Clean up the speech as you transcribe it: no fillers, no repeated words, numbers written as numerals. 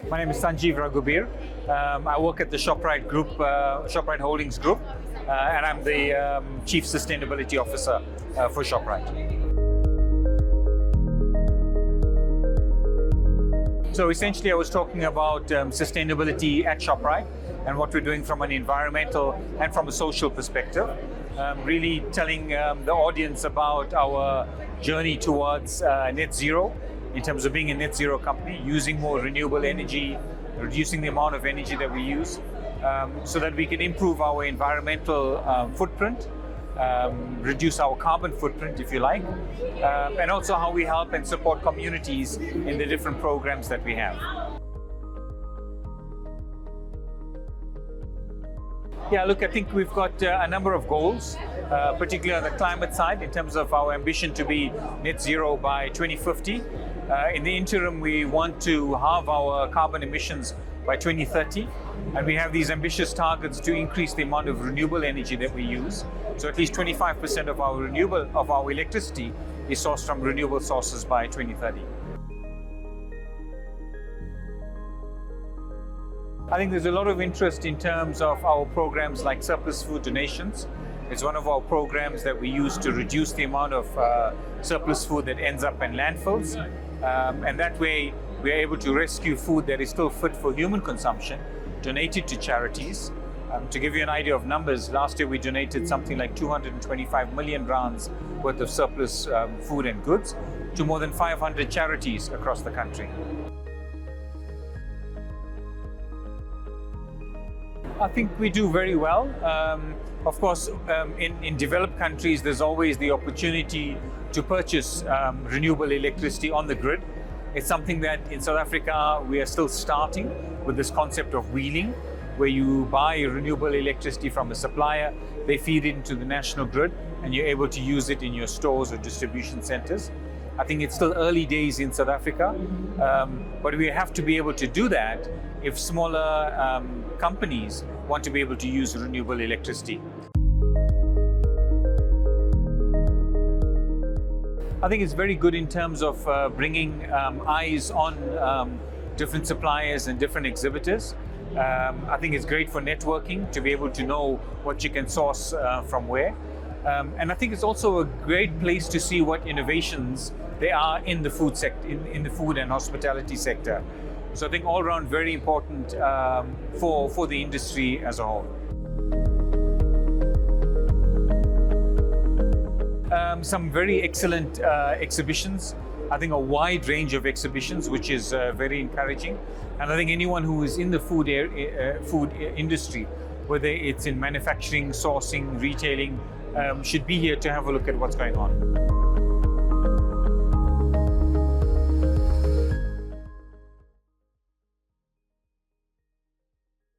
My name is Sanjeev Raghubir. I work at the Shoprite Group, Shoprite Holdings Group, and I'm the Chief Sustainability Officer for Shoprite. So essentially I was talking about sustainability at Shoprite and what we're doing from an environmental and from a social perspective. Really telling the audience about our journey towards net zero in terms of being a net zero company, using more renewable energy, reducing the amount of energy that we use, so that we can improve our environmental footprint, reduce our carbon footprint, if you like, and also how we help and support communities in the different programs that we have. Yeah, look, I think we've got a number of goals, particularly on the climate side, in terms of our ambition to be net zero by 2050. In the interim, we want to halve our carbon emissions by 2030, and we have these ambitious targets to increase the amount of renewable energy that we use. So at least 25% of our electricity is sourced from renewable sources by 2030. I think there's a lot of interest in terms of our programs like surplus food donations. It's one of our programs that we use to reduce the amount of surplus food that ends up in landfills. And that way, we're able to rescue food that is still fit for human consumption, donate it to charities. To give you an idea of numbers, last year we donated something like 225 million rands worth of surplus food and goods to more than 500 charities across the country. I think we do very well. Of course, in developed countries, there's always the opportunity to purchase renewable electricity on the grid. It's something that in South Africa, we are still starting with this concept of wheeling, where you buy renewable electricity from a supplier, they feed it into the national grid, and you're able to use it in your stores or distribution centers. I think it's still early days in South Africa, but we have to be able to do that if smaller companies want to be able to use renewable electricity. I think it's very good in terms of bringing eyes on different suppliers and different exhibitors. I think it's great for networking to be able to know what you can source from where. And I think it's also a great place to see what innovations there are in the food sector, in the food and hospitality sector. So I think all around very important for the industry as a whole. Some very excellent exhibitions. I think a wide range of exhibitions, which is very encouraging. And I think anyone who is in the food industry, whether it's in manufacturing, sourcing, retailing, should be here to have a look at what's going on.